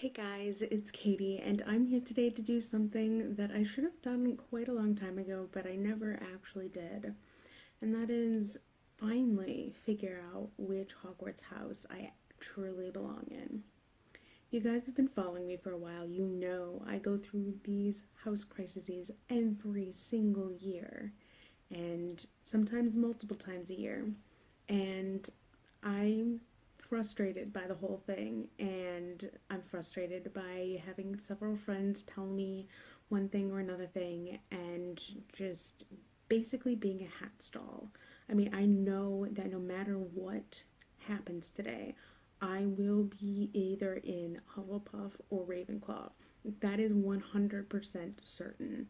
Hey guys, it's Katie, and I'm here today to do something that I should have done quite a long time ago, but I never actually did. And that is finally figure out which Hogwarts house I truly belong in. You guys have been following me for a while. You know I go through these house crises every single year, and sometimes multiple times a year. And I'm frustrated by the whole thing, and I'm frustrated by having several friends tell me one thing or another thing, and just basically being a hat stall. I mean, I know that no matter what happens today, I will be either in Hufflepuff or Ravenclaw. That is 100% certain.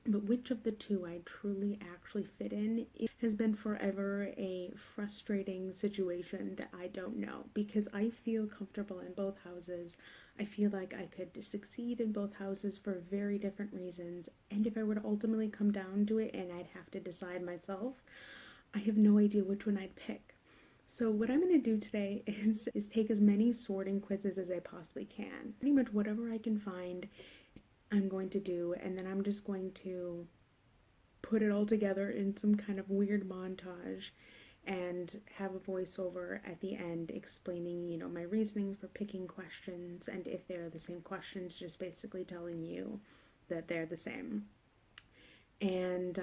But which of the two I truly actually fit in has been forever a frustrating situation that I don't know, because I feel comfortable in both houses. I feel like I could succeed in both houses for very different reasons, and if I were to ultimately come down to it and I'd have to decide myself, I have no idea which one I'd pick. So what I'm going to do today is take as many sorting quizzes as I possibly can. Pretty much whatever I can find I'm going to do, and then I'm just going to put it all together in some kind of weird montage and have a voiceover at the end explaining, my reasoning for picking questions, and if they're the same questions, just basically telling you that they're the same. And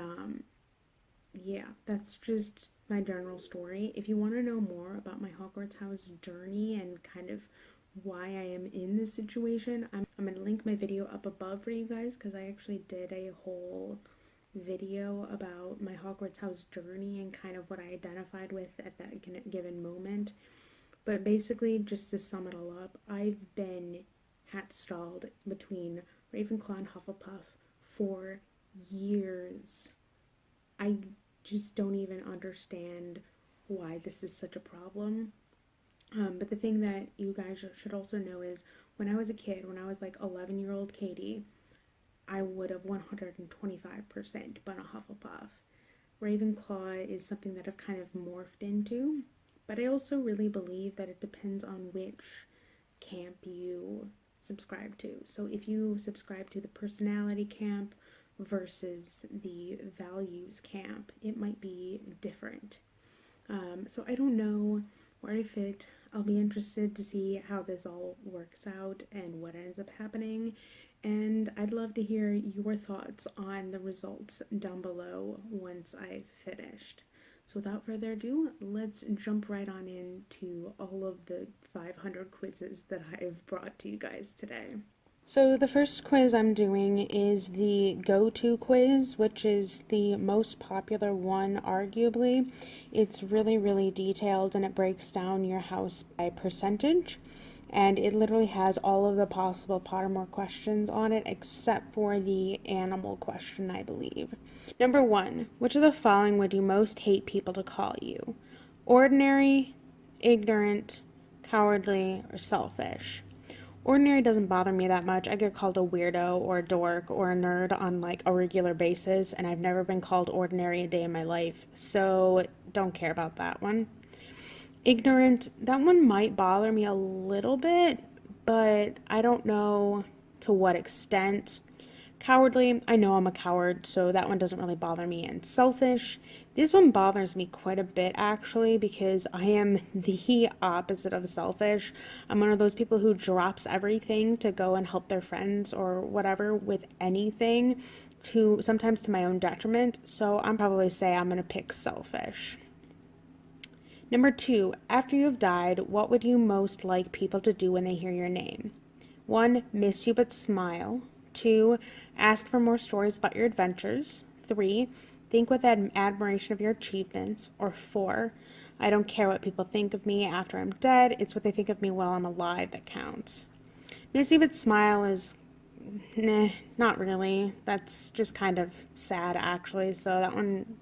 yeah, that's just my general story. If you want to know more about my Hogwarts House journey and kind of why I am in this situation, I'm going to link my video up above for you guys, because I actually did a whole video about my Hogwarts House journey and kind of what I identified with at that given moment. But basically, just to sum it all up, I've been hat stalled between Ravenclaw and Hufflepuff for years. I just don't even understand why this is such a problem. But the thing that you guys should also know is when I was a kid, when I was like 11-year-old Katie, I would have 125% been a Hufflepuff. Ravenclaw is something that I've kind of morphed into, but I also really believe that it depends on which camp you subscribe to. So if you subscribe to the personality camp versus the values camp, it might be different. So I don't know where I fit. I'll be interested to see how this all works out and what ends up happening. And I'd love to hear your thoughts on the results down below once I've finished. So without further ado, let's jump right on into all of the 500 quizzes that I've brought to you guys today. So the first quiz I'm doing is the go-to quiz, which is the most popular one, arguably. It's really, really detailed, and it breaks down your house by percentage. And it literally has all of the possible Pottermore questions on it, except for the animal question, I believe. Number 1, which of the following would you most hate people to call you? Ordinary, ignorant, cowardly, or selfish? Ordinary doesn't bother me that much. I get called a weirdo or a dork or a nerd on like a regular basis, and I've never been called ordinary a day in my life, so don't care about that one. Ignorant, that one might bother me a little bit, but I don't know to what extent. Cowardly, I know I'm a coward, so that one doesn't really bother me. And selfish, this one bothers me quite a bit actually, because I am the opposite of selfish. I'm one of those people who drops everything to go and help their friends or whatever with anything, to sometimes to my own detriment. So I'm probably say I'm gonna pick selfish. Number 2, after you have died, what would you most like people to do when they hear your name? 1, miss you but smile. 2, ask for more stories about your adventures. 3, think with admiration of your achievements. Or 4, I don't care what people think of me after I'm dead. It's what they think of me while I'm alive that counts. Miss you but smile is, not really. That's just kind of sad actually. So that one,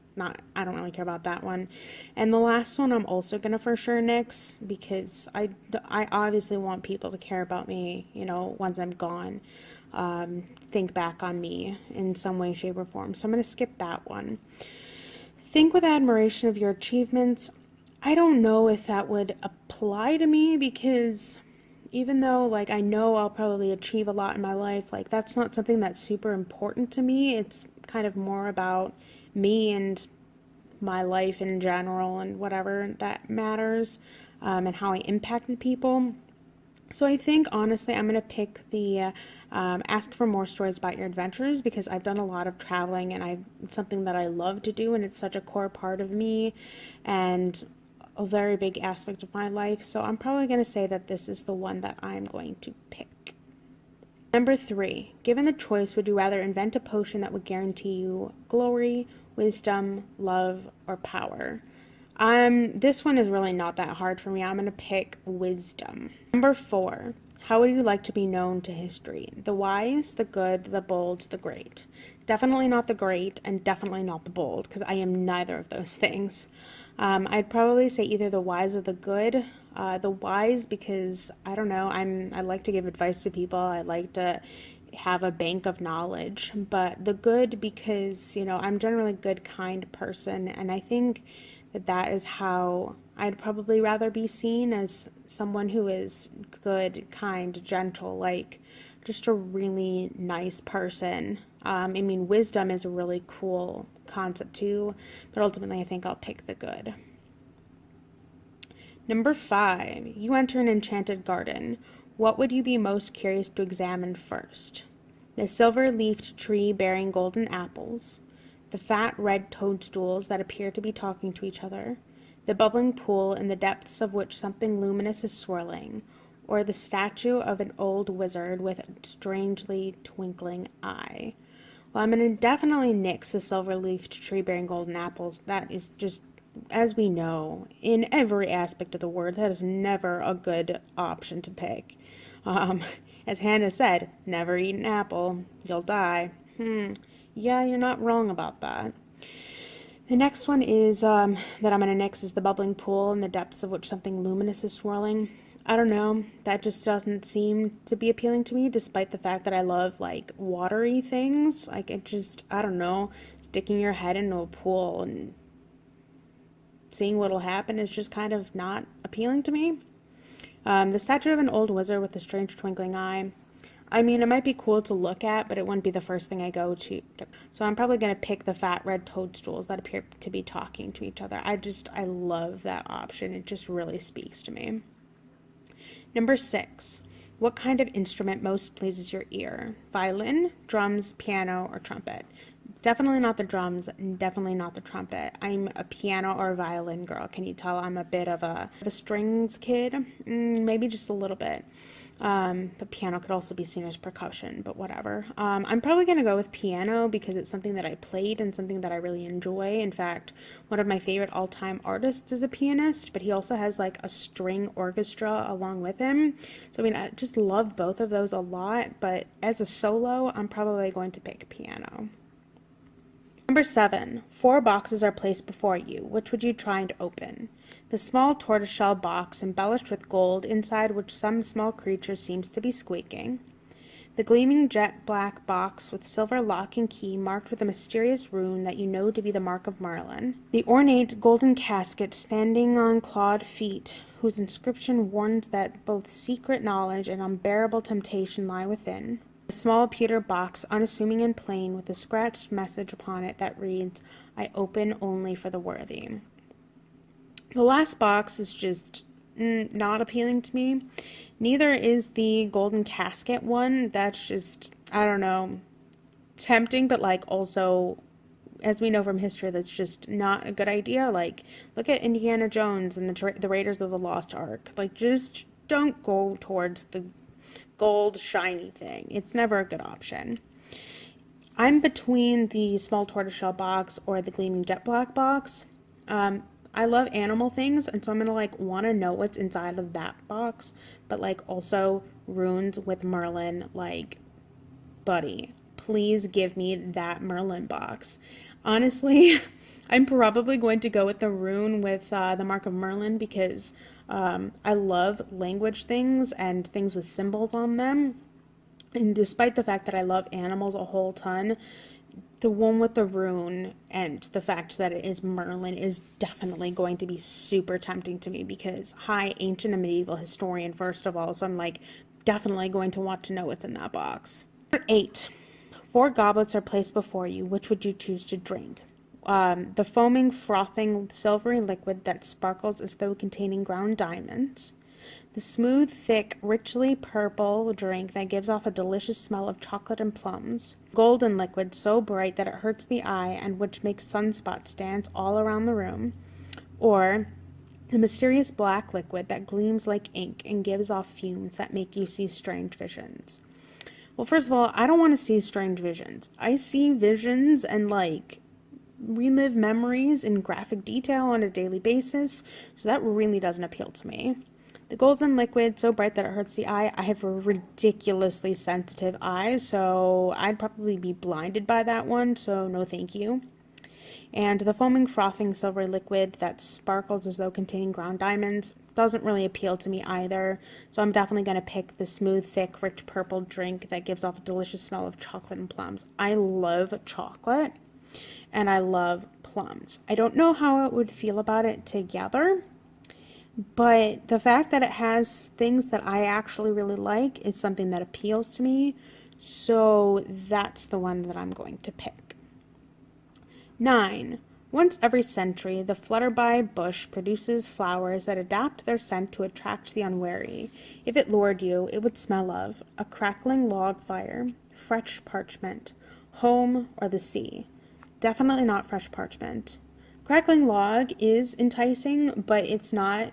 I don't really care about that one. And the last one I'm also gonna for sure nix, because I obviously want people to care about me, once I'm gone. Think back on me in some way, shape, or form. So I'm going to skip that one. Think with admiration of your achievements. I don't know if that would apply to me, because even though like I know I'll probably achieve a lot in my life, like that's not something that's super important to me. It's kind of more about me and my life in general and whatever that matters, and how I impacted people. So I think honestly, I'm gonna pick the ask for more stories about your adventures, because I've done a lot of traveling and it's something that I love to do, and it's such a core part of me and a very big aspect of my life. So I'm probably going to say that this is the one that I'm going to pick. Number 3, given the choice, would you rather invent a potion that would guarantee you glory, wisdom, love, or power? This one is really not that hard for me. I'm going to pick wisdom. Number 4, how would you like to be known to history? The wise, the good, the bold, the great. Definitely not the great, and definitely not the bold, because I am neither of those things. I'd probably say either the wise or the good. The wise because I don't know, I like to give advice to people. I like to have a bank of knowledge. But the good because, I'm generally a good, kind person, and I think that is how I'd probably rather be seen, as someone who is good, kind, gentle, like just a really nice person. Wisdom is a really cool concept too, but ultimately I think I'll pick the good. Number 5, you enter an enchanted garden. What would you be most curious to examine first? The silver-leafed tree bearing golden apples, the fat red toadstools that appear to be talking to each other, the bubbling pool in the depths of which something luminous is swirling, or the statue of an old wizard with a strangely twinkling eye. Well, I'm going to definitely nix the silver-leafed tree bearing golden apples. That is just, as we know, in every aspect of the word, that is never a good option to pick. As Hannah said, never eat an apple, you'll die. Yeah, you're not wrong about that. The next one is that I'm going to nix is the bubbling pool in the depths of which something luminous is swirling. I don't know, that just doesn't seem to be appealing to me, despite the fact that I love like watery things. Like I don't know, sticking your head into a pool and seeing what'll happen is just kind of not appealing to me. The statue of an old wizard with a strange twinkling eye. It might be cool to look at, but it wouldn't be the first thing I go to. So I'm probably going to pick the fat red toadstools that appear to be talking to each other. I love that option. It just really speaks to me. Number 6, what kind of instrument most pleases your ear? Violin, drums, piano, or trumpet? Definitely not the drums, and definitely not the trumpet. I'm a piano or violin girl. Can you tell I'm a bit of a strings kid? Maybe just a little bit. But piano could also be seen as percussion, but whatever. I'm probably going to go with piano because it's something that I played and something that I really enjoy. In fact, one of my favorite all-time artists is a pianist, but he also has like a string orchestra along with him. So I just love both of those a lot, but as a solo, I'm probably going to pick piano. Number 7, 4 boxes are placed before you. Which would you try and open? The small tortoiseshell box embellished with gold, inside which some small creature seems to be squeaking. The gleaming jet black box with silver lock and key marked with a mysterious rune that you know to be the mark of Merlin. The ornate golden casket standing on clawed feet, whose inscription warns that both secret knowledge and unbearable temptation lie within. A small pewter box, unassuming and plain, with a scratched message upon it that reads, "I open only for the worthy." The last box is just not appealing to me. Neither is the golden casket one. That's just, I don't know, tempting, but like also, as we know from history, that's just not a good idea. Like, look at Indiana Jones and the Raiders of the Lost Ark. Like, just don't go towards the gold shiny thing. It's never a good option. I'm between the small tortoiseshell box or the gleaming jet black box. I love animal things, and so I'm gonna want to know what's inside of that box, but also runes with Merlin. Buddy, please give me that Merlin box. Honestly, I'm probably going to go with the rune with the mark of Merlin because I love language things and things with symbols on them. And despite the fact that I love animals a whole ton, the one with the rune and the fact that it is Merlin is definitely going to be super tempting to me because, hi, ancient and medieval historian, first of all, so I'm like definitely going to want to know what's in that box. 8. 4 goblets are placed before you. Which would you choose to drink? The foaming, frothing, silvery liquid that sparkles as though containing ground diamonds. The smooth, thick, richly purple drink that gives off a delicious smell of chocolate and plums. Golden liquid so bright that it hurts the eye and which makes sunspots dance all around the room. Or the mysterious black liquid that gleams like ink and gives off fumes that make you see strange visions. Well, first of all, I don't want to see strange visions. I see visions and relive memories in graphic detail on a daily basis, so that really doesn't appeal to me. The golden liquid, so bright that it hurts the eye. I have ridiculously sensitive eyes, so I'd probably be blinded by that one, so no thank you. And the foaming, frothing, silvery liquid that sparkles as though containing ground diamonds doesn't really appeal to me either, so I'm definitely going to pick the smooth, thick, rich purple drink that gives off a delicious smell of chocolate and plums. I love chocolate, and I love plums. I don't know how I would feel about it together, but the fact that it has things that I actually really like is something that appeals to me, so that's the one that I'm going to pick. 9. Once every century, the flutterby bush produces flowers that adapt their scent to attract the unwary. If it lured you, it would smell of a crackling log fire, fresh parchment, home, or the sea. Definitely not fresh parchment. Crackling log is enticing, but it's not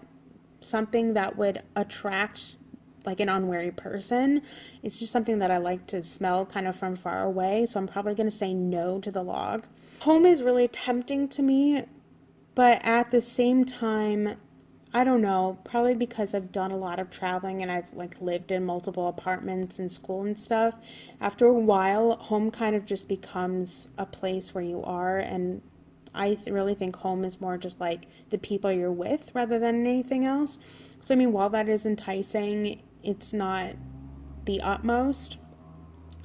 something that would attract an unwary person. It's just something that I like to smell kind of from far away, so I'm probably going to say no to the log. Home is really tempting to me, but at the same time, I don't know, probably because I've done a lot of traveling and I've lived in multiple apartments and school and stuff. After a while, home kind of just becomes a place where you are, and I really think home is more just the people you're with rather than anything else. So I mean, while that is enticing, it's not the utmost.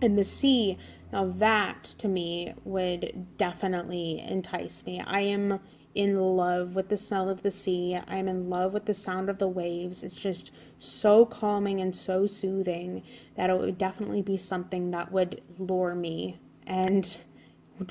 And the sea, now that to me would definitely entice me. I am in love with the smell of the sea. I am in love with the sound of the waves. It's just so calming and so soothing that it would definitely be something that would lure me. And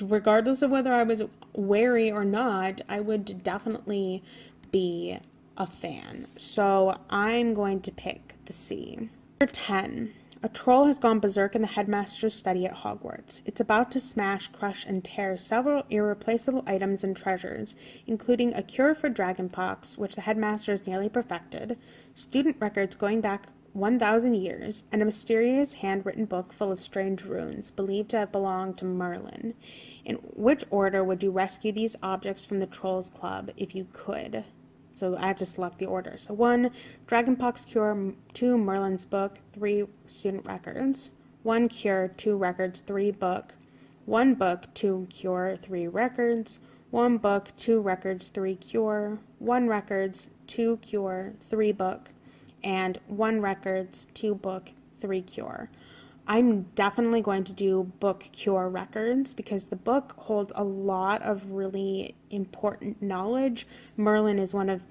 regardless of whether I was wary or not, I would definitely be a fan. So I'm going to pick the sea. Number 10. A troll has gone berserk in the headmaster's study at Hogwarts. It's about to smash, crush, and tear several irreplaceable items and treasures, including a cure for dragonpox, which the headmaster has nearly perfected, student records going back 1,000 years, and a mysterious handwritten book full of strange runes, believed to have belonged to Merlin. In which order would you rescue these objects from the Trolls Club if you could? So I have to select the order. So 1, Dragonpox Cure, 2, Merlin's Book, 3, Student Records. 1 Cure, 2 Records, 3 Book. 1 Book, 2 Cure, 3 Records. 1 Book, 2 Records, 3 Cure. 1 Records, 2 Cure, 3 Book. And 1 Records, 2 Book, 3 Cure. I'm definitely going to do book cure records because the book holds a lot of really important knowledge. Merlin is one of,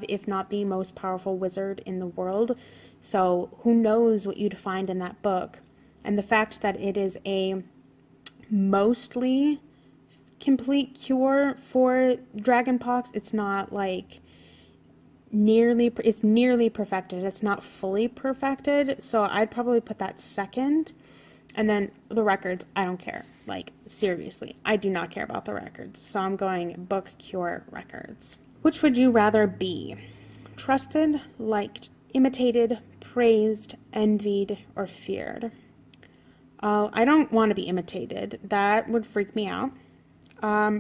if not the most powerful wizard in the world. So who knows what you'd find in that book. And the fact that it is a mostly complete cure for dragonpox, it's not it's nearly perfected. It's not fully perfected, so I'd probably put that second. And then the records, I don't care. Seriously, I do not care about the records. So I'm going book cure records. Which would you rather be? Trusted, liked, imitated, praised, envied, or feared? I don't want to be imitated. That would freak me out.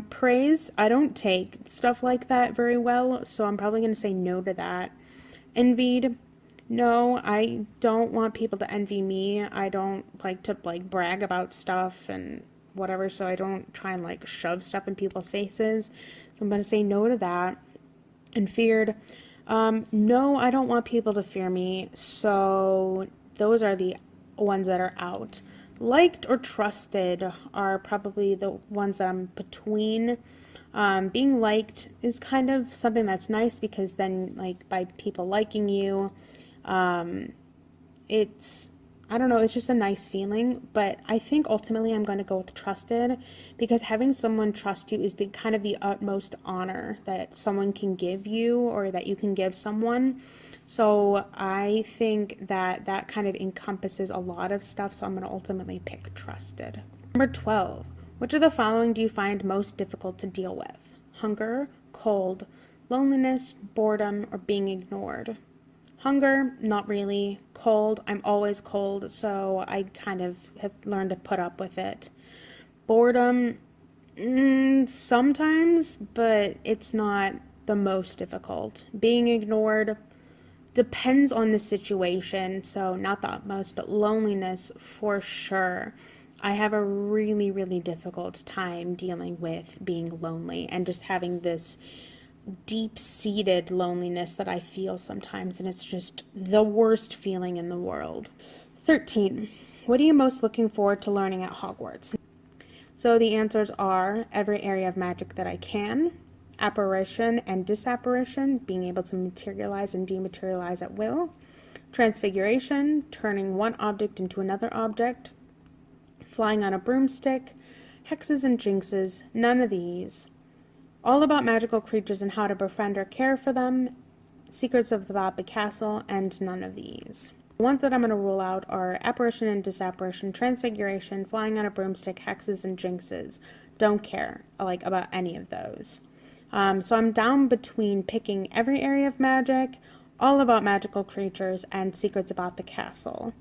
Praise, I don't take stuff like that very well, so I'm probably going to say no to that. Envied, no, I don't want people to envy me. I don't like to brag about stuff and whatever, so I don't try and shove stuff in people's faces. So I'm going to say no to that. And feared, no, I don't want people to fear me, so those are the ones that are out. Liked or trusted are probably the ones that I'm between. Being liked is kind of something that's nice because then, like, by people liking you, um, it's, I don't know, it's just a nice feeling. But I think ultimately I'm going to go with trusted, because having someone trust you is the kind of the utmost honor that someone can give you, or that you can give someone. So I think that that kind of encompasses a lot of stuff. So I'm going to ultimately pick trusted. Number 12. Which of the following do you find most difficult to deal with? Hunger, cold, loneliness, boredom, or being ignored? Hunger, not really. Cold, I'm always cold, so I kind of have learned to put up with it. Boredom, sometimes, but it's not the most difficult. Being ignored depends on the situation, so not the utmost, but loneliness for sure. I have a really, really difficult time dealing with being lonely and just having this deep-seated loneliness that I feel sometimes, and it's just the worst feeling in the world. 13. What are you most looking forward to learning at Hogwarts? So the answers are every area of magic that I can, apparition and disapparition, being able to materialize and dematerialize at will, transfiguration, turning one object into another object, flying on a broomstick, hexes and jinxes, none of these, all about magical creatures and how to befriend or care for them, secrets about the castle, and none of these. The ones that I'm going to rule out are apparition and disapparition, transfiguration, flying on a broomstick, hexes and jinxes. Don't care about any of those. So I'm down between picking every area of magic, all about magical creatures, and secrets about the castle.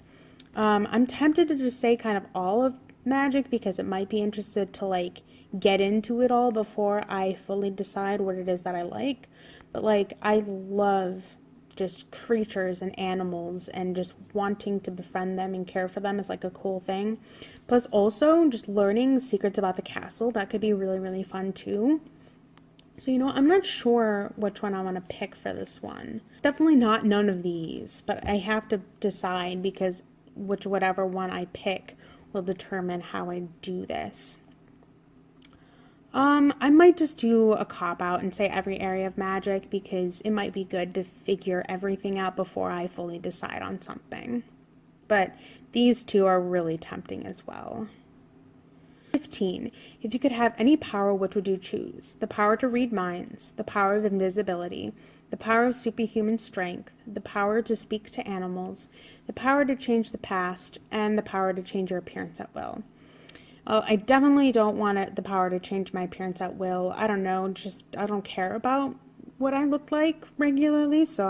I'm tempted to just say kind of all of magic because it might be interested to get into it all before I fully decide what it is that I like. But I love just creatures and animals, and just wanting to befriend them and care for them is a cool thing. Plus also just learning secrets about the castle, that could be really, really fun too. So, I'm not sure which one I want to pick for this one. Definitely not none of these, but I have to decide because whatever one I pick will determine how I do this. I might just do a cop-out and say every area of magic because it might be good to figure everything out before I fully decide on something. But these two are really tempting as well. 15. If you could have any power, which would you choose? The power to read minds, the power of invisibility, the power of superhuman strength, the power to speak to animals, the power to change the past, and the power to change your appearance at will. Well, I definitely don't want the power to change my appearance at will. I don't know, I don't care about what I look like regularly, so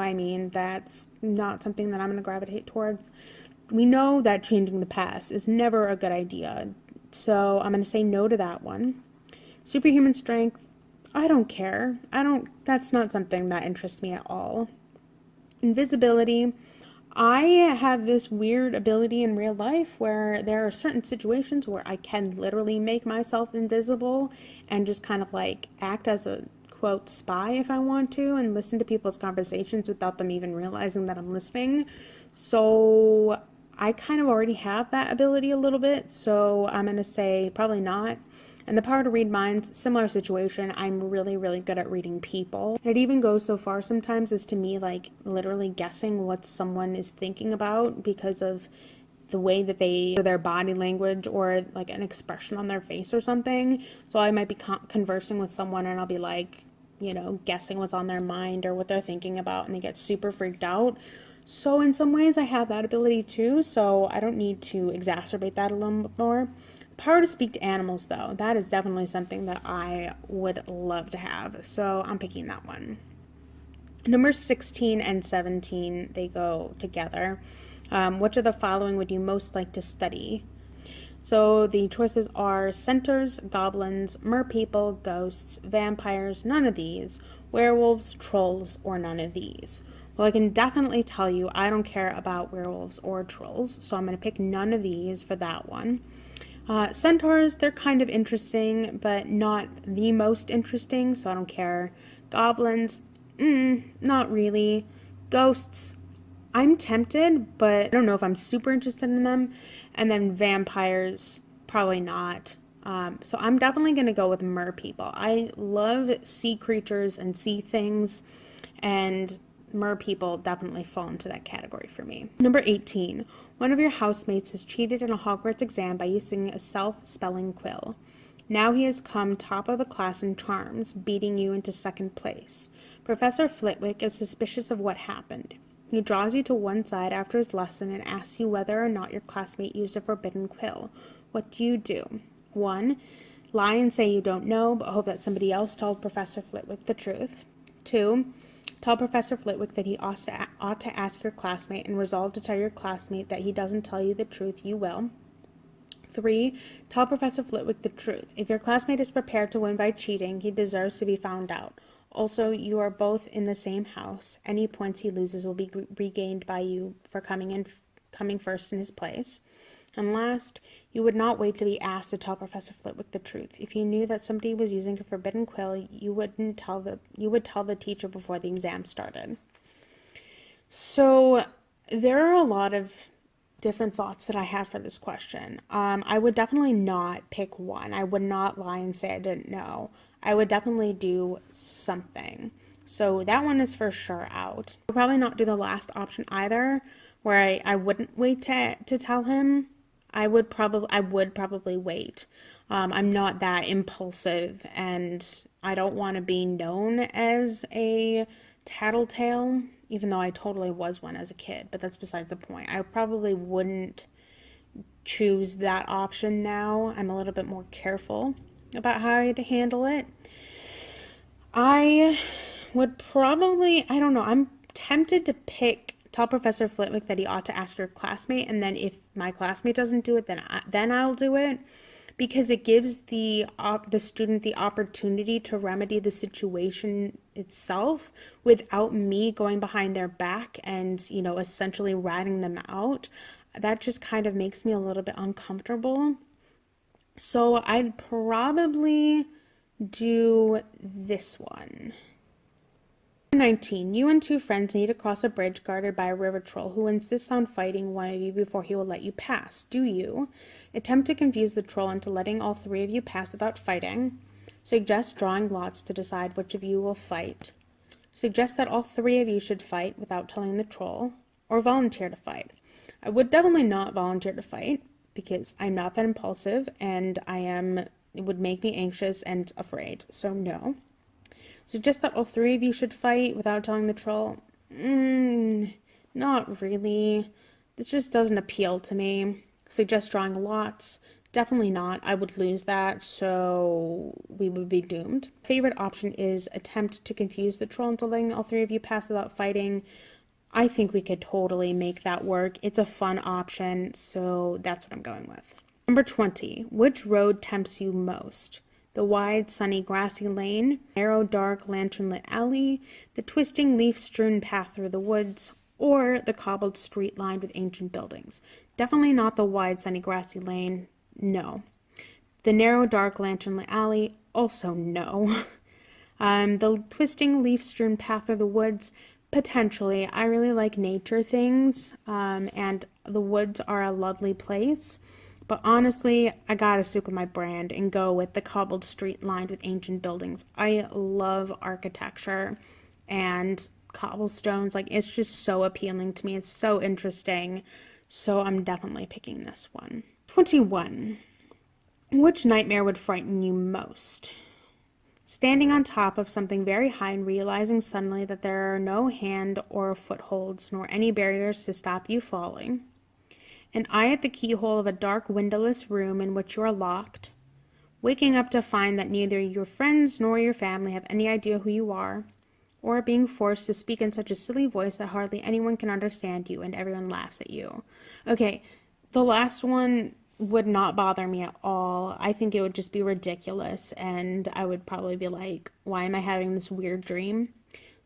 that's not something that I'm going to gravitate towards. We know that changing the past is never a good idea, so I'm going to say no to that one. Superhuman strength, I don't care. That's not something that interests me at all. Invisibility, I have this weird ability in real life where there are certain situations where I can literally make myself invisible and just kind of act as a quote spy if I want to, and listen to people's conversations without them even realizing that I'm listening. So I kind of already have that ability a little bit, so I'm going to say probably not. And the power to read minds, similar situation. I'm really, really good at reading people. It even goes so far sometimes as to me literally guessing what someone is thinking about because of the way that their body language or an expression on their face or something. So I might be conversing with someone and I'll be guessing what's on their mind or what they're thinking about, and they get super freaked out. So in some ways I have that ability too, so I don't need to exacerbate that a little bit more. Power to speak to animals, though, that is definitely something that I would love to have, so I'm picking that one. Numbers 16 and 17, they go together. Which of the following would you most like to study? So the choices are centaurs, goblins, merpeople, ghosts, vampires, none of these, werewolves, trolls, or none of these. Well, I can definitely tell you I don't care about werewolves or trolls, so I'm going to pick none of these for that one. Centaurs, they're kind of interesting, but not the most interesting, so I don't care. Goblins, not really. Ghosts, I'm tempted, but I don't know if I'm super interested in them. And then vampires, probably not. So I'm definitely going to go with mer people. I love sea creatures and sea things, and mer people definitely fall into that category for me. Number 18. One of your housemates has cheated in a Hogwarts exam by using a self-spelling quill. Now he has come top of the class in charms, beating you into second place. Professor Flitwick is suspicious of what happened. He draws you to one side after his lesson and asks you whether or not your classmate used a forbidden quill. What do you do? 1. Lie and say you don't know, but hope that somebody else told Professor Flitwick the truth. 2. Tell Professor Flitwick that he ought to ask your classmate and resolve to tell your classmate that he doesn't tell you the truth, you will. 3. Tell Professor Flitwick the truth. If your classmate is prepared to win by cheating, he deserves to be found out. Also, you are both in the same house. Any points he loses will be regained by you for coming first in his place. And last, you would not wait to be asked to tell Professor Flitwick the truth. If you knew that somebody was using a forbidden quill, you would tell the teacher before the exam started. So there are a lot of different thoughts that I have for this question. I would definitely not pick one. I would not lie and say I didn't know. I would definitely do something. So that one is for sure out. I'll probably not do the last option either, where I wouldn't wait to tell him. I would probably wait. I'm not that impulsive, and I don't want to be known as a tattletale, even though I totally was one as a kid, but that's besides the point. I probably wouldn't choose that option now. I'm a little bit more careful about how I'd handle it. I would probably, I don't know, I'm tempted to tell Professor Flitwick that he ought to ask your classmate, and then if my classmate doesn't do it, then I'll do it, because it gives the student the opportunity to remedy the situation itself without me going behind their back and, essentially ratting them out. That just kind of makes me a little bit uncomfortable. So I'd probably do this one. 19. You and 2 friends need to cross a bridge guarded by a river troll who insists on fighting one of you before he will let you pass. Do you attempt to confuse the troll into letting all 3 of you pass without fighting? Suggest drawing lots to decide which of you will fight. Suggest that all 3 of you should fight without telling the troll, or volunteer to fight. I would definitely not volunteer to fight because I'm not that impulsive, and it would make me anxious and afraid, so no. Suggest that all 3 of you should fight without telling the troll? Not really. This just doesn't appeal to me. Suggest drawing lots? Definitely not. I would lose that, so we would be doomed. Favorite option is attempt to confuse the troll into letting all 3 of you pass without fighting. I think we could totally make that work. It's a fun option, so that's what I'm going with. Number 20. Which road tempts you most? The wide, sunny, grassy lane, narrow, dark, lantern-lit alley, the twisting, leaf-strewn path through the woods, or the cobbled street lined with ancient buildings. Definitely not the wide, sunny, grassy lane. No. The narrow, dark, lantern-lit alley. Also no. The twisting, leaf-strewn path through the woods. Potentially. I really like nature things, and the woods are a lovely place. But honestly, I gotta stick with my brand and go with the cobbled street lined with ancient buildings. I love architecture and cobblestones. It's just so appealing to me. It's so interesting. So I'm definitely picking this one. 21. Which nightmare would frighten you most? Standing on top of something very high and realizing suddenly that there are no hand or footholds nor any barriers to stop you falling. An eye at the keyhole of a dark windowless room in which you are locked. Waking up to find that neither your friends nor your family have any idea who you are. Or being forced to speak in such a silly voice that hardly anyone can understand you and everyone laughs at you. Okay, the last one would not bother me at all. I think it would just be ridiculous, and I would probably be like, why am I having this weird dream?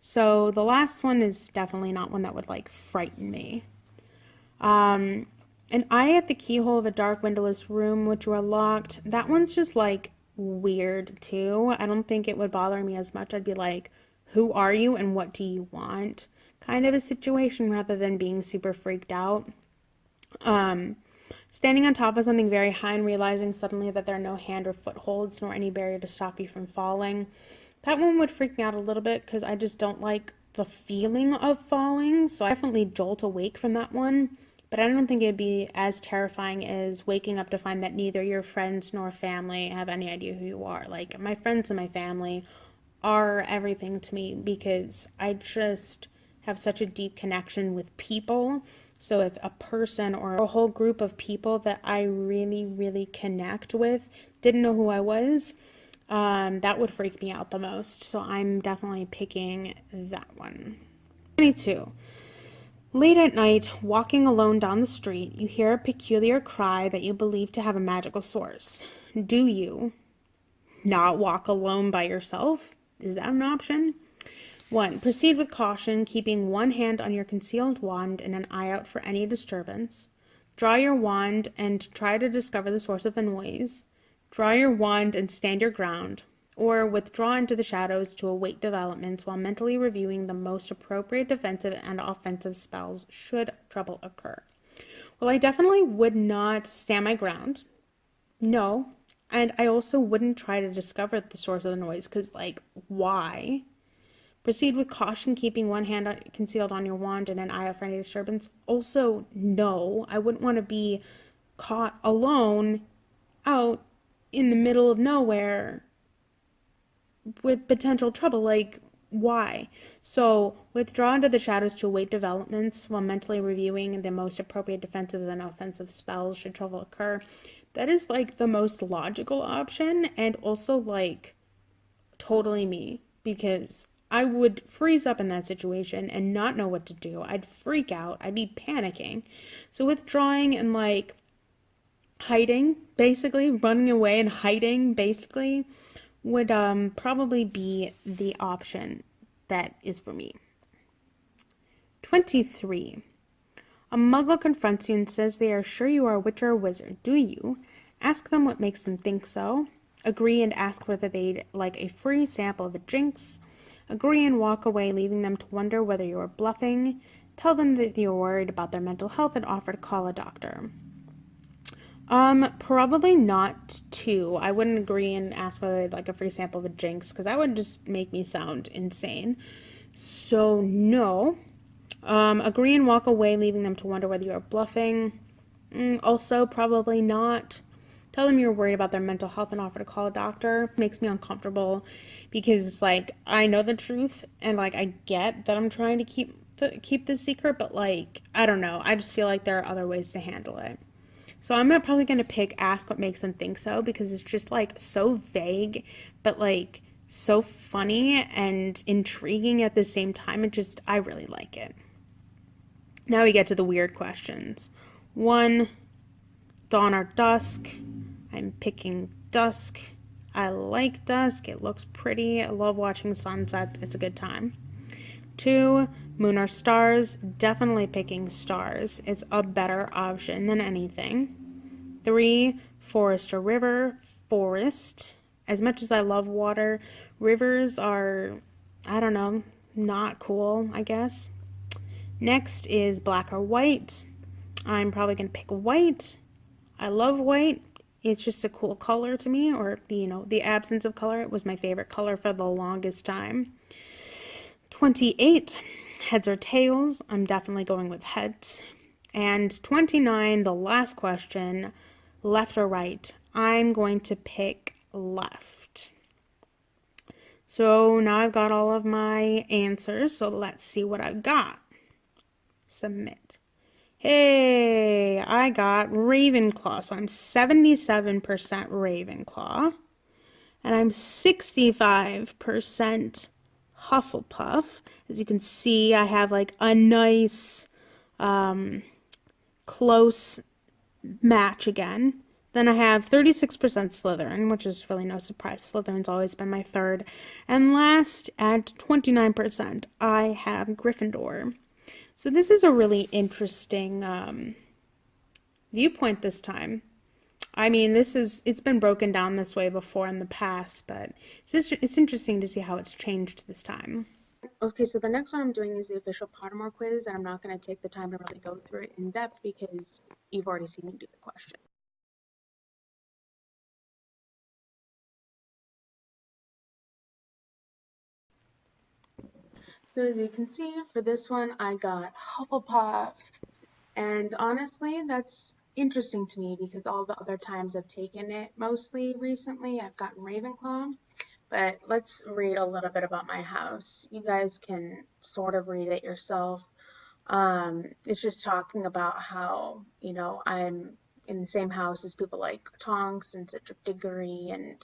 So the last one is definitely not one that would frighten me. An eye at the keyhole of a dark windowless room which you are locked. That one's just weird too. I don't think it would bother me as much. I'd be like, who are you and what do you want? kind of a situation rather than being super freaked out. Standing on top of something very high and realizing suddenly that there are no hand or footholds nor any barrier to stop you from falling. That one would freak me out a little bit because I just don't like the feeling of falling. So I definitely jolt awake from that one. But I don't think it'd be as terrifying as waking up to find that neither your friends nor family have any idea who you are. Like, my friends and my family are everything to me because I just have such a deep connection with people. So if a person or a whole group of people that I really, really connect with didn't know who I was, that would freak me out the most. So I'm definitely picking that one. 22. Late at night, walking alone down the street, you hear a peculiar cry that you believe to have a magical source. Do you not walk alone by yourself? Is that an option? 1. Proceed with caution, keeping one hand on your concealed wand and an eye out for any disturbance. Draw your wand and try to discover the source of the noise. Draw your wand and stand your ground. Or withdraw into the shadows to await developments while mentally reviewing the most appropriate defensive and offensive spells should trouble occur. Well, I definitely would not stand my ground. No. And I also wouldn't try to discover the source of the noise because, like, why? Proceed with caution, keeping one hand concealed on your wand and an eye out for any disturbance. Also, no, I wouldn't want to be caught alone out in the middle of nowhere with potential trouble. Like, why? So, withdraw into the shadows to await developments while mentally reviewing the most appropriate defensive and offensive spells should trouble occur. That is, like, the most logical option and also, like, totally me because I would freeze up in that situation and not know what to do. I'd freak out. I'd be panicking. So withdrawing and like hiding, basically running away and hiding, basically would probably be the option that is for me. 23. A muggle confronts you and says they are sure you are a witch or a wizard. Do you? Ask them what makes them think so. Agree and ask whether they'd like a free sample of a jinx. Agree and walk away, leaving them to wonder whether you are bluffing. Tell them that you're worried about their mental health and offer to call a doctor. Probably not 2. I wouldn't agree and ask whether they'd like a free sample of a jinx because that would just make me sound insane. So no. Agree and walk away, leaving them to wonder whether you are bluffing. Also, probably not. Tell them you're worried about their mental health and offer to call a doctor. Makes me uncomfortable because it's like, I know the truth and like I get that I'm trying to keep this secret, but like, I don't know. I just feel like there are other ways to handle it. So I'm probably going to pick ask what makes them think so because it's just like so vague, but like so funny and intriguing at the same time. I really like it. Now we get to the weird questions. 1, dawn or dusk. I'm picking dusk. I like dusk. It looks pretty. I love watching sunsets. It's a good time. 2, moon or stars. Definitely picking stars. It's a better option than anything. 3, forest or river. Forest. As much as I love water, rivers are, I don't know, not cool, I guess. Next is black or white. I'm probably going to pick white. I love white. It's just a cool color to me, or the absence of color. It was my favorite color for the longest time. 28, heads or tails. I'm definitely going with heads. And 29, the last question, left or right. I'm going to pick left. So now I've got all of my answers, so let's see what I've got. Submit. Hey, I got Ravenclaw, so I'm 77% Ravenclaw, and I'm 65% Hufflepuff. As you can see, I have like a nice close match again. Then I have 36% Slytherin, which is really no surprise. Slytherin's always been my third. And last, at 29%, I have Gryffindor. So this is a really interesting viewpoint this time. I mean, it's been broken down this way before in the past, but it's interesting to see how it's changed this time. Okay, so the next one I'm doing is the official Pottermore quiz, and I'm not going to take the time to really go through it in depth because you've already seen me do the question. So as you can see, for this one, I got Hufflepuff. And honestly, that's interesting to me because all the other times I've taken it, mostly recently, I've gotten Ravenclaw. But let's read a little bit about my house. You guys can sort of read it yourself. It's just talking about how, I'm in the same house as people like Tonks and Cedric Diggory and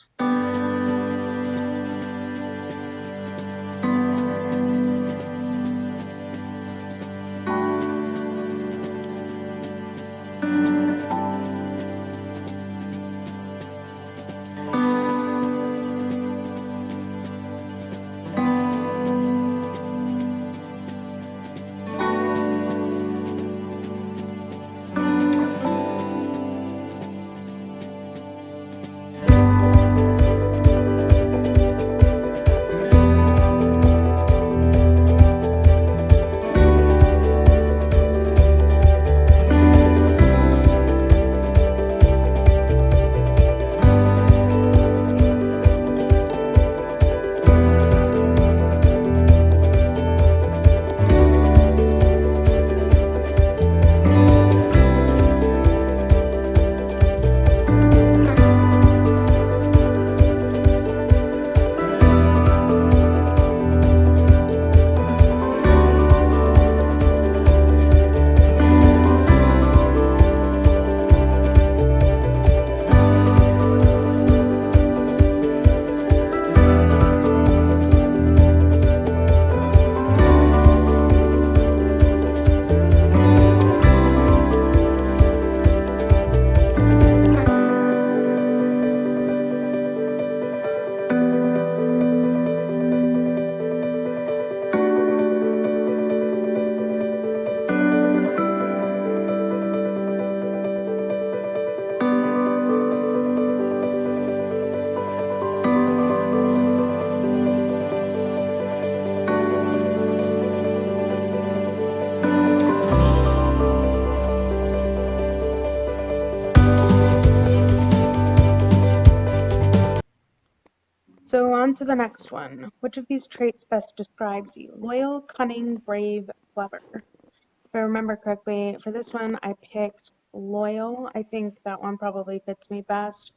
so on to the next one. Which of these traits best describes you? Loyal, cunning, brave, clever. If I remember correctly, for this one I picked loyal. I think that one probably fits me best.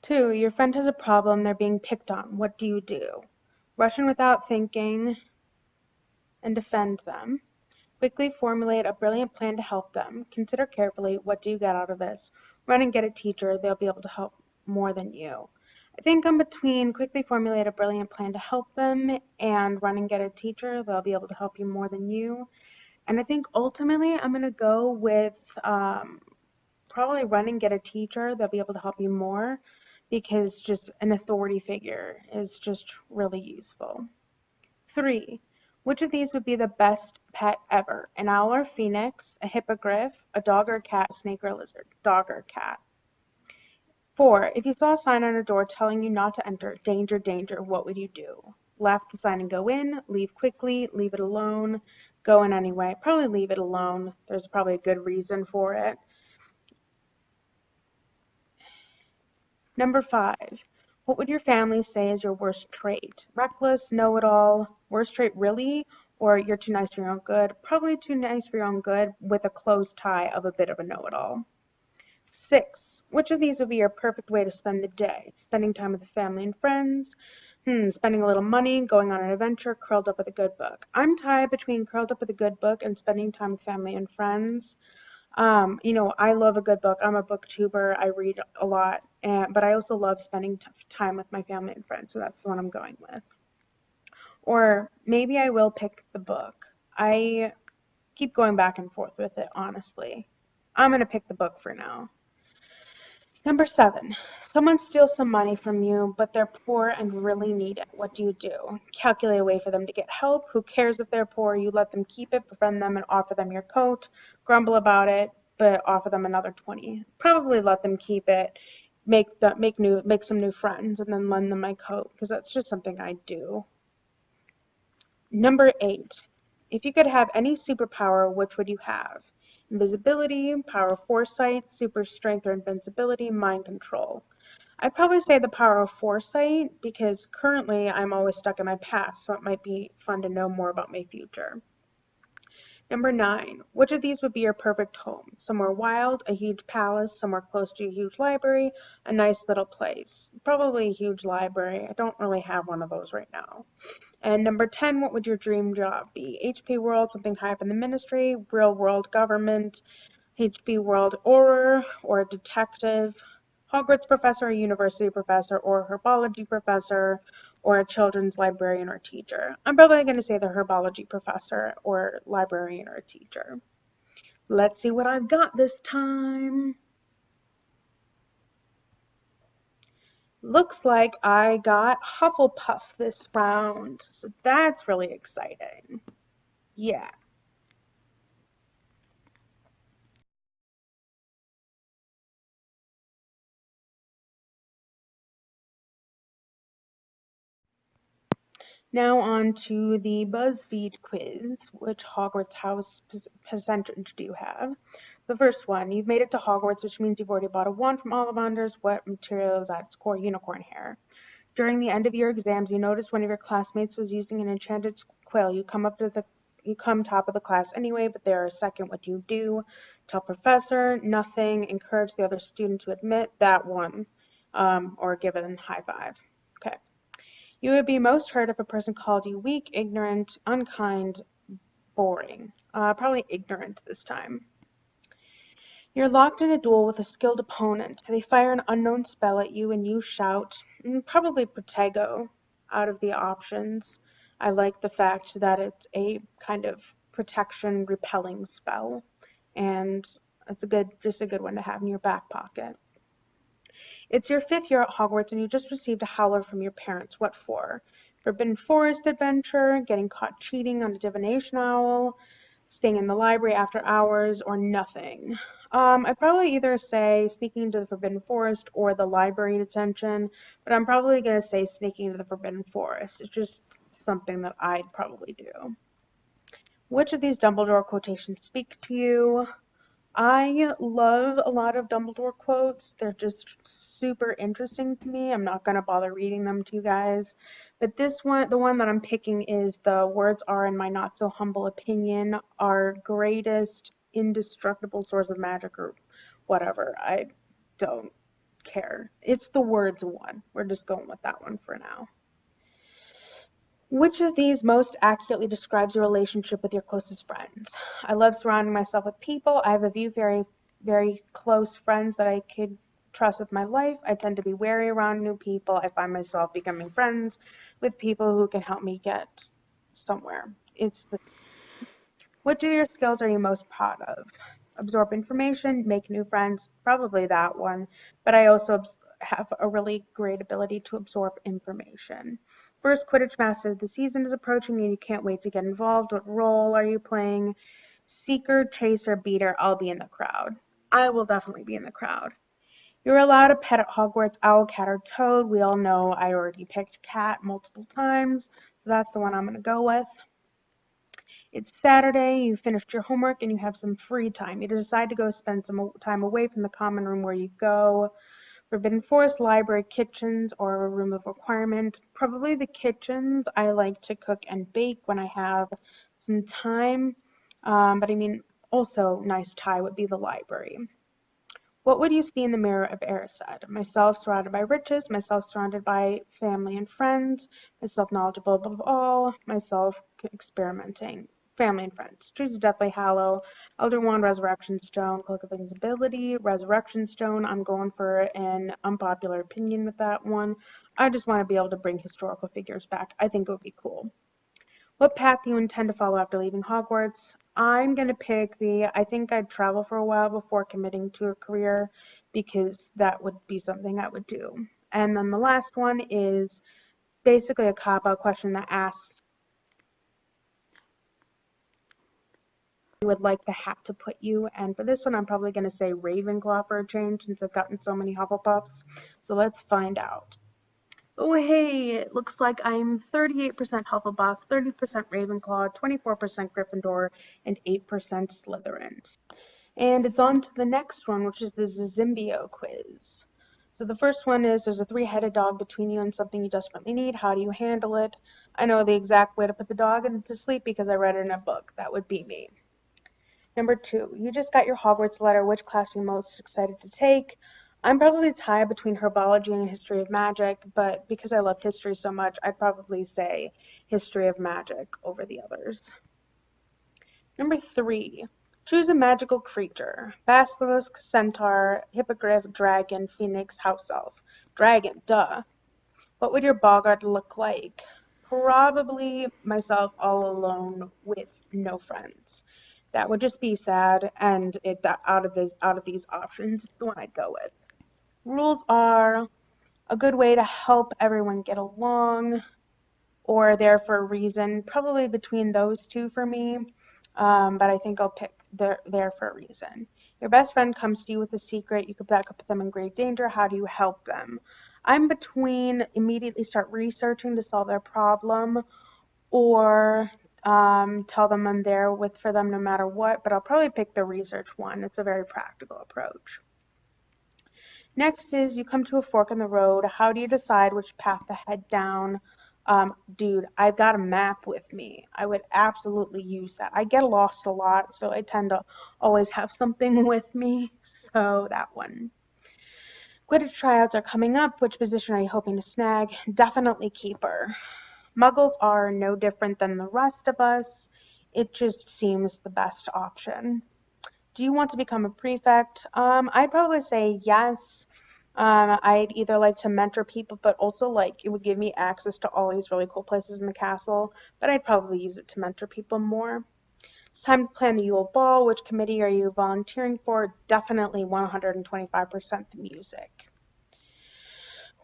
2, your friend has a problem, they're being picked on. What do you do? Rush in without thinking and defend them. Quickly formulate a brilliant plan to help them. Consider carefully, what do you get out of this? Run and get a teacher, they'll be able to help more than you. I think I'm between quickly formulate a brilliant plan to help them and run and get a teacher, they'll be able to help you more than you. And I think ultimately I'm going to go with probably run and get a teacher, they'll be able to help you more because just an authority figure is just really useful. 3, which of these would be the best pet ever? An owl or phoenix, a hippogriff, a dog or cat, snake or lizard? Dog or cat. 4, if you saw a sign on a door telling you not to enter, danger, danger, what would you do? Laugh at the sign and go in, leave quickly, leave it alone, go in anyway. Probably leave it alone. There's probably a good reason for it. Number 5, what would your family say is your worst trait? Reckless, know-it-all, worst trait really, or you're too nice for your own good? Probably too nice for your own good with a close tie of a bit of a know-it-all. 6, which of these would be your perfect way to spend the day? Spending time with the family and friends, spending a little money, going on an adventure, curled up with a good book. I'm tied between curled up with a good book and spending time with family and friends. I love a good book. I'm a booktuber. I read a lot, but I also love spending time with my family and friends. So that's the one I'm going with. Or maybe I will pick the book. I keep going back and forth with it, honestly. I'm going to pick the book for now. Number 7, someone steals some money from you, but they're poor and really need it. What do you do? Calculate a way for them to get help. Who cares if they're poor? You let them keep it, befriend them, and offer them your coat. Grumble about it, but offer them another 20. Probably let them keep it make some new friends and then lend them my coat because that's just something I do. Number 8. If you could have any superpower, which would you have? Invisibility, power of foresight, super strength or invincibility, mind control. I'd probably say the power of foresight because currently I'm always stuck in my past, so it might be fun to know more about my future. Number 9. Which of these would be your perfect home? Somewhere wild, a huge palace, somewhere close to a huge library, a nice little place. Probably a huge library. I don't really have one of those right now. And number 10, what would your dream job be? HP World, something high up in the ministry, real world government, HP World Auror, or a detective, Hogwarts professor, a university professor, or herbology professor, or a children's librarian or teacher. I'm probably going to say the herbology professor or librarian or teacher. Let's see what I've got this time. Looks like I got Hufflepuff this round, so that's really exciting. Yeah. Now on to the BuzzFeed quiz. Which Hogwarts House percentage do you have? The first one, you've made it to Hogwarts, which means you've already bought a wand from Ollivanders. What material is at its core? Unicorn hair. During the end of your exams, you noticed one of your classmates was using an enchanted quill. You come top of the class anyway, but they are second. What do you do? Tell professor, nothing. Encourage the other student to admit that one, or give it a high five. Okay. You would be most hurt if a person called you weak, ignorant, unkind, boring. Probably ignorant this time. You're locked in a duel with a skilled opponent. They fire an unknown spell at you and you shout, probably Protego out of the options. I like the fact that it's a kind of protection repelling spell, and it's just a good one to have in your back pocket. It's your 5th year at Hogwarts and you just received a howler from your parents. What for? Forbidden Forest adventure, getting caught cheating on a divination owl, staying in the library after hours, or nothing. I'd probably either say sneaking into the Forbidden Forest or the library detention, but I'm probably going to say sneaking into the Forbidden Forest. It's just something that I'd probably do. Which of these Dumbledore quotations speak to you? I love a lot of Dumbledore quotes. They're just super interesting to me. I'm not going to bother reading them to you guys. But this one, the one that I'm picking is the words are, in my not so humble opinion, our greatest indestructible source of magic or whatever. I don't care. It's the words one. We're just going with that one for now. Which of these most accurately describes your relationship with your closest friends? I love surrounding myself with people. I have a few very, very close friends that I could trust with my life. I tend to be wary around new people. I find myself becoming friends with people who can help me get somewhere. Which of your skills are you most proud of? Absorb information, make new friends, probably that one. But I also have a really great ability to absorb information. First Quidditch Master of the season is approaching and you can't wait to get involved. What role are you playing? Seeker, Chaser, Beater, I'll be in the crowd. I will definitely be in the crowd. You're allowed a pet at Hogwarts, owl, cat, or toad. We all know I already picked cat multiple times, so that's the one I'm going to go with. It's Saturday, you finished your homework, and you have some free time. You decide to go spend some time away from the common room where you go. Forbidden Forest, library, kitchens, or a room of requirement. Probably the kitchens. I like to cook and bake when I have some time. But I mean, also nice tie would be the library. What would you see in the mirror of Erised? Myself surrounded by riches, myself surrounded by family and friends, myself knowledgeable above all, myself experimenting. Family and friends. Choose a Deathly Hallow, Elder Wand, Resurrection Stone, Cloak of Invisibility, Resurrection Stone. I'm going for an unpopular opinion with that one. I just want to be able to bring historical figures back. I think it would be cool. What path do you intend to follow after leaving Hogwarts? I'm going to pick I think I'd travel for a while before committing to a career because that would be something I would do. And then the last one is basically a cop-out question that asks, would like the hat to put you. And for this one, I'm probably going to say Ravenclaw for a change since I've gotten so many Hufflepuffs. So let's find out. Oh, hey, it looks like I'm 38% Hufflepuff, 30% Ravenclaw, 24% Gryffindor, and 8% Slytherin. And it's on to the next one, which is the Zizimbio quiz. So the first one is, there's a three-headed dog between you and something you desperately need. How do you handle it? I know the exact way to put the dog to sleep because I read it in a book. That would be me. Number 2, you just got your Hogwarts letter. Which class are you most excited to take? I'm probably tied between herbology and history of magic, but because I love history so much, I'd probably say history of magic over the others. Number 3, choose a magical creature. Basilisk, centaur, hippogriff, dragon, phoenix, house elf. Dragon, duh. What would your boggart look like? Probably myself all alone with no friends. That would just be sad, and out of these options, the one I'd go with. Rules are a good way to help everyone get along, or there for a reason. Probably between those two for me, but I think I'll pick there for a reason. Your best friend comes to you with a secret. You could that could put them in great danger. How do you help them? I'm between immediately start researching to solve their problem, or tell them I'm there for them no matter what, but I'll probably pick the research one. It's a very practical approach. Next is, you come to a fork in the road. How do you decide which path to head down? Dude, I've got a map with me. I would absolutely use that. I get lost a lot, so I tend to always have something with me, so that one. Quidditch tryouts are coming up. Which position are you hoping to snag? Definitely keeper. Muggles are no different than the rest of us. It just seems the best option. Do you want to become a prefect? I'd probably say yes. I'd either like to mentor people, but also like it would give me access to all these really cool places in the castle, but I'd probably use it to mentor people more. It's time to plan the Yule Ball. Which committee are you volunteering for? Definitely 125% the music.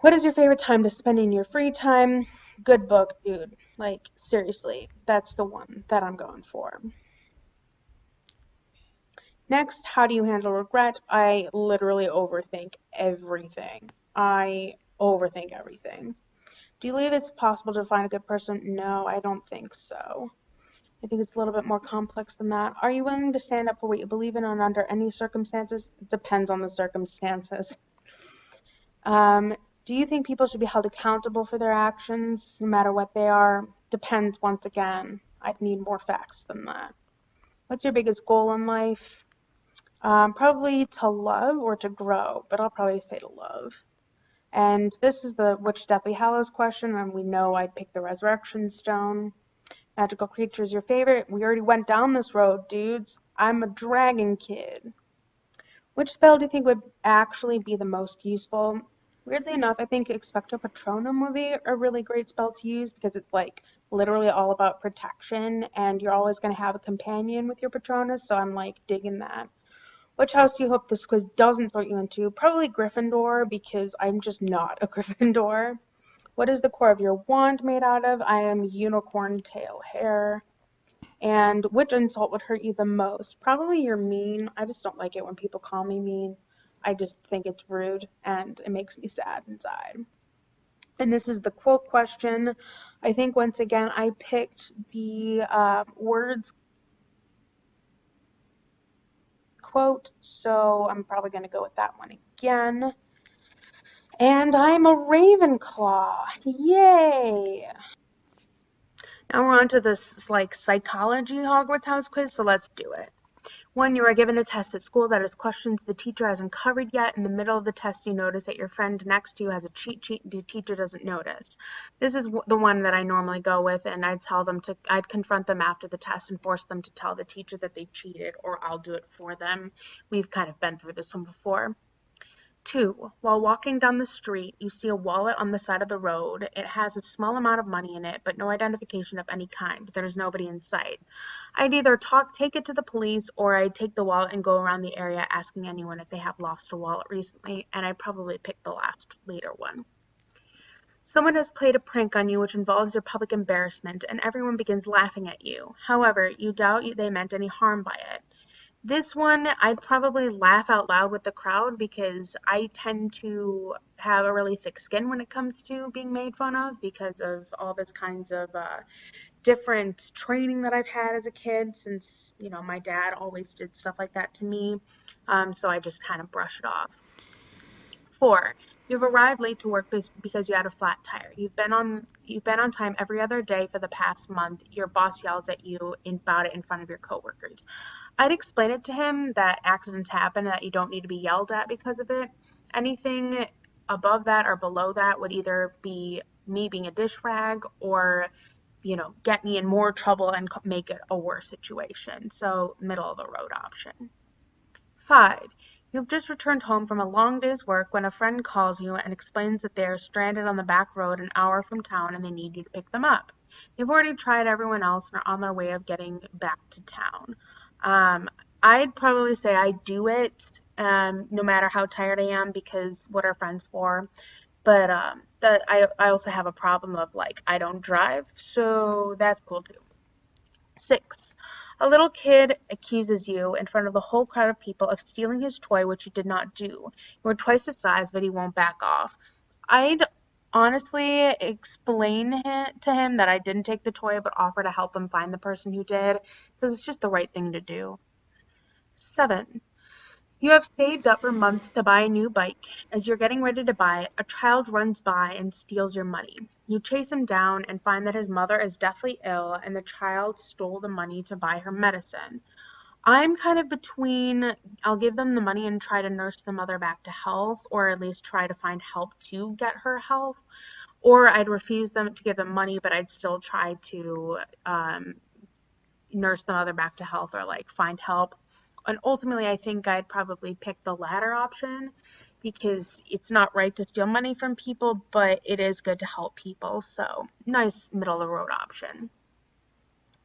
What is your favorite time to spend in your free time? Good book, dude. Like, seriously, that's the one that I'm going for. Next, how do you handle regret? I literally overthink everything. I overthink everything. Do you believe it's possible to find a good person? No, I don't think so. I think it's a little bit more complex than that. Are you willing to stand up for what you believe in and under any circumstances? It depends on the circumstances. Do you think people should be held accountable for their actions, no matter what they are? Depends once again. I'd need more facts than that. What's your biggest goal in life? Probably to love or to grow, but I'll probably say to love. And this is the which Deathly Hallows question, and we know I'd pick the Resurrection Stone. Magical creature is your favorite? We already went down this road, dudes. I'm a dragon kid. Which spell do you think would actually be the most useful? Weirdly enough, I think Expecto Patronum would be a really great spell to use because it's like literally all about protection, and you're always going to have a companion with your Patronus, so I'm like digging that. Which house do you hope this quiz doesn't sort you into? Probably Gryffindor, because I'm just not a Gryffindor. What is the core of your wand made out of? I am unicorn tail hair. And which insult would hurt you the most? Probably you're mean. I just don't like it when people call me mean. I just think it's rude and it makes me sad inside. And this is the quote question. I think once again I picked the words quote, so I'm probably going to go with that one again. And I'm a Ravenclaw. Yay! Now we're on to this like psychology Hogwarts House quiz, so let's do it. When you are given a test at school that has questions the teacher hasn't covered yet, in the middle of the test you notice that your friend next to you has a cheat sheet and the teacher doesn't notice. This is the one that I normally go with, and I'd confront them after the test and force them to tell the teacher that they cheated, or I'll do it for them. We've kind of been through this one before. 2. While walking down the street, you see a wallet on the side of the road. It has a small amount of money in it, but no identification of any kind. There's nobody in sight. I'd either take it to the police, or I'd take the wallet and go around the area asking anyone if they have lost a wallet recently, and I'd probably pick the later one. Someone has played a prank on you which involves your public embarrassment, and everyone begins laughing at you. However, you doubt they meant any harm by it. This one, I'd probably laugh out loud with the crowd because I tend to have a really thick skin when it comes to being made fun of because of all this kinds of different training that I've had as a kid since, my dad always did stuff like that to me. So I just kind of brush it off. 4, you've arrived late to work because you had a flat tire. You've been on time every other day for the past month. Your boss yells at you about it in front of your coworkers. I'd explain it to him that accidents happen and that you don't need to be yelled at because of it. Anything above that or below that would either be me being a dish rag or, get me in more trouble and make it a worse situation. So, middle of the road option. 5, you have just returned home from a long day's work when a friend calls you and explains that they are stranded on the back road an hour from town and they need you to pick them up. They've already tried everyone else and are on their way of getting back to town. I'd probably say I do it no matter how tired I am because what are friends for? But I also have a problem of like I don't drive, so that's cool too. 6, a little kid accuses you in front of the whole crowd of people of stealing his toy, which you did not do. You were twice his size, but he won't back off. I'd honestly explain to him that I didn't take the toy, but offer to help him find the person who did, because it's just the right thing to do. 7, you have saved up for months to buy a new bike. As you're getting ready to buy it, a child runs by and steals your money. You chase him down and find that his mother is deathly ill and the child stole the money to buy her medicine. I'm kind of between I'll give them the money and try to nurse the mother back to health, or at least try to find help to get her health, or I'd refuse them to give them money, but I'd still try to nurse the mother back to health or like find help. And ultimately, I think I'd probably pick the latter option because it's not right to steal money from people, but it is good to help people. So, nice middle of the road option.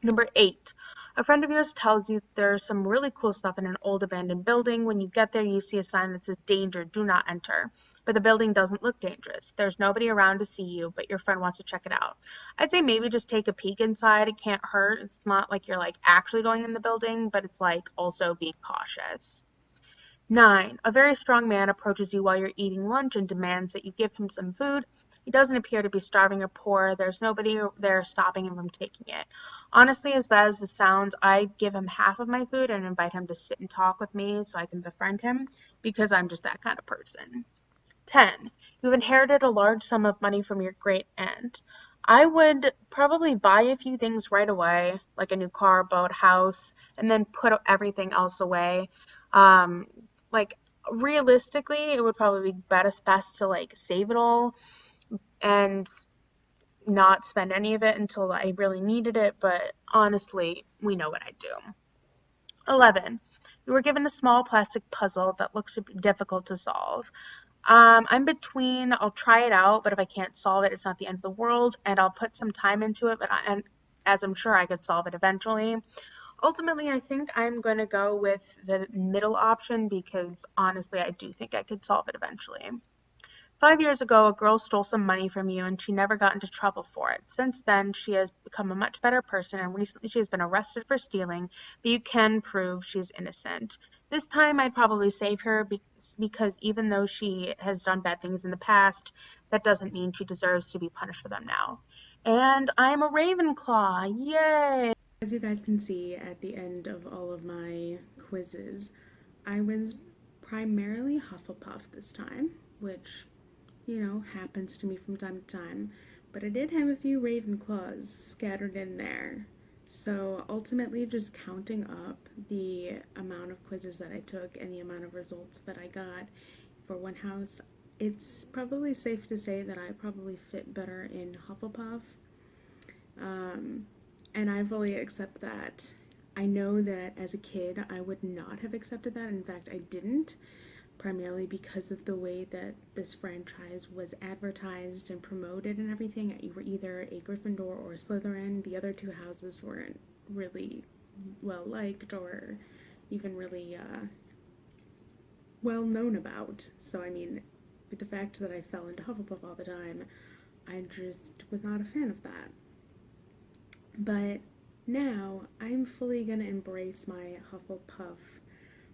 Number 8, a friend of yours tells you there's some really cool stuff in an old abandoned building. When you get there, you see a sign that says danger, do not enter. But the building doesn't look dangerous. There's nobody around to see you, but your friend wants to check it out. I'd say maybe just take a peek inside. It can't hurt. It's not like you're like actually going in the building, but it's like also being cautious. 9, a very strong man approaches you while you're eating lunch and demands that you give him some food. He doesn't appear to be starving or poor. There's nobody there stopping him from taking it. Honestly, as bad as this sounds, I'd give him half of my food and invite him to sit and talk with me so I can befriend him because I'm just that kind of person. 10, you've inherited a large sum of money from your great aunt. I would probably buy a few things right away, like a new car, boat, house, and then put everything else away. Um, like realistically, it would probably be best to like save it all and not spend any of it until I really needed it, but honestly, we know what I do. 11, you were given a small plastic puzzle that looks difficult to solve. I'm between I'll try it out, but if I can't solve it, it's not the end of the world, and I'll put some time into it, and as I'm sure I could solve it eventually. Ultimately, I think I'm going to go with the middle option because honestly, I do think I could solve it eventually. 5 years ago, a girl stole some money from you and she never got into trouble for it. Since then, she has become a much better person and recently she has been arrested for stealing, but you can prove she's innocent. This time, I'd probably save her because even though she has done bad things in the past, that doesn't mean she deserves to be punished for them now. And I'm a Ravenclaw! Yay! As you guys can see at the end of all of my quizzes, I was primarily Hufflepuff this time, which happens to me from time to time. But I did have a few Ravenclaws scattered in there. So ultimately, just counting up the amount of quizzes that I took and the amount of results that I got for one house, it's probably safe to say that I probably fit better in Hufflepuff. And I fully accept that. I know that as a kid, I would not have accepted that. In fact, I didn't, primarily because of the way that this franchise was advertised and promoted and everything. You were either a Gryffindor or a Slytherin. The other two houses weren't really well liked or even really well known about. So, I mean, with the fact that I fell into Hufflepuff all the time, I just was not a fan of that. But now I'm fully gonna embrace my Hufflepuff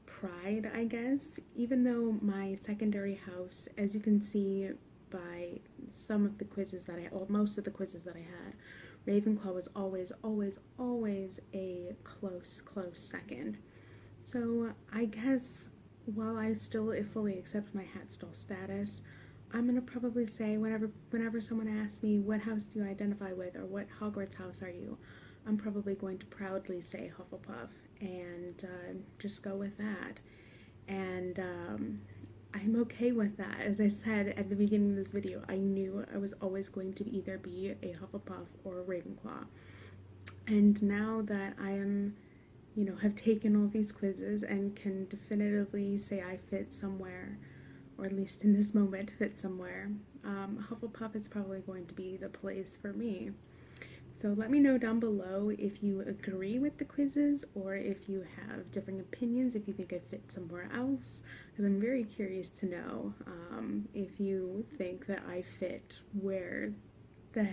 pride, I guess, even though my secondary house, as you can see by some of the quizzes that well, most of the quizzes that I had, Ravenclaw was always, always, always a close second. So I guess while I still fully accept my Hatstall status, I'm gonna probably say whenever someone asks me what house do you identify with or what Hogwarts house are you, I'm probably going to proudly say Hufflepuff and just go with that. And I'm okay with that. As I said at the beginning of this video, I knew I was always going to either be a Hufflepuff or a Ravenclaw. And now that I am, have taken all these quizzes and can definitively say I fit somewhere, or at least in this moment fit somewhere, Hufflepuff is probably going to be the place for me. So let me know down below if you agree with the quizzes or if you have different opinions, if you think I fit somewhere else, because I'm very curious to know if you think that I fit where the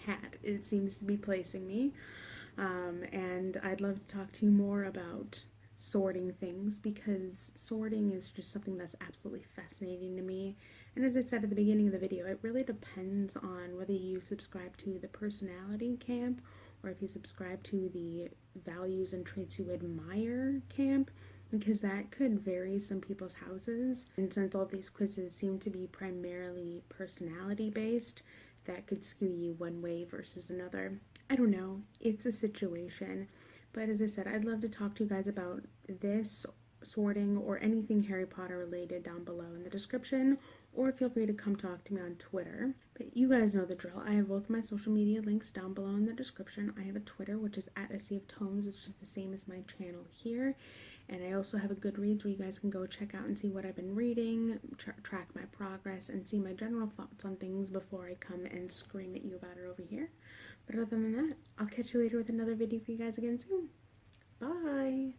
hat it seems to be placing me. And I'd love to talk to you more about sorting things, because sorting is just something that's absolutely fascinating to me. And as I said at the beginning of the video, it really depends on whether you subscribe to the personality camp or if you subscribe to the values and traits you admire camp, because that could vary some people's houses. And since all these quizzes seem to be primarily personality based, that could skew you one way versus another. I don't know, it's a situation. But as I said, I'd love to talk to you guys about this, sorting, or anything Harry Potter related down below in the description, or feel free to come talk to me on Twitter. But you guys know the drill. I have both my social media links down below in the description. I have a Twitter, which is at A Sea of Tomes, which is the same as my channel here. And I also have a Goodreads where you guys can go check out and see what I've been reading, track my progress, and see my general thoughts on things before I come and scream at you about it over here. But other than that, I'll catch you later with another video for you guys again soon. Bye!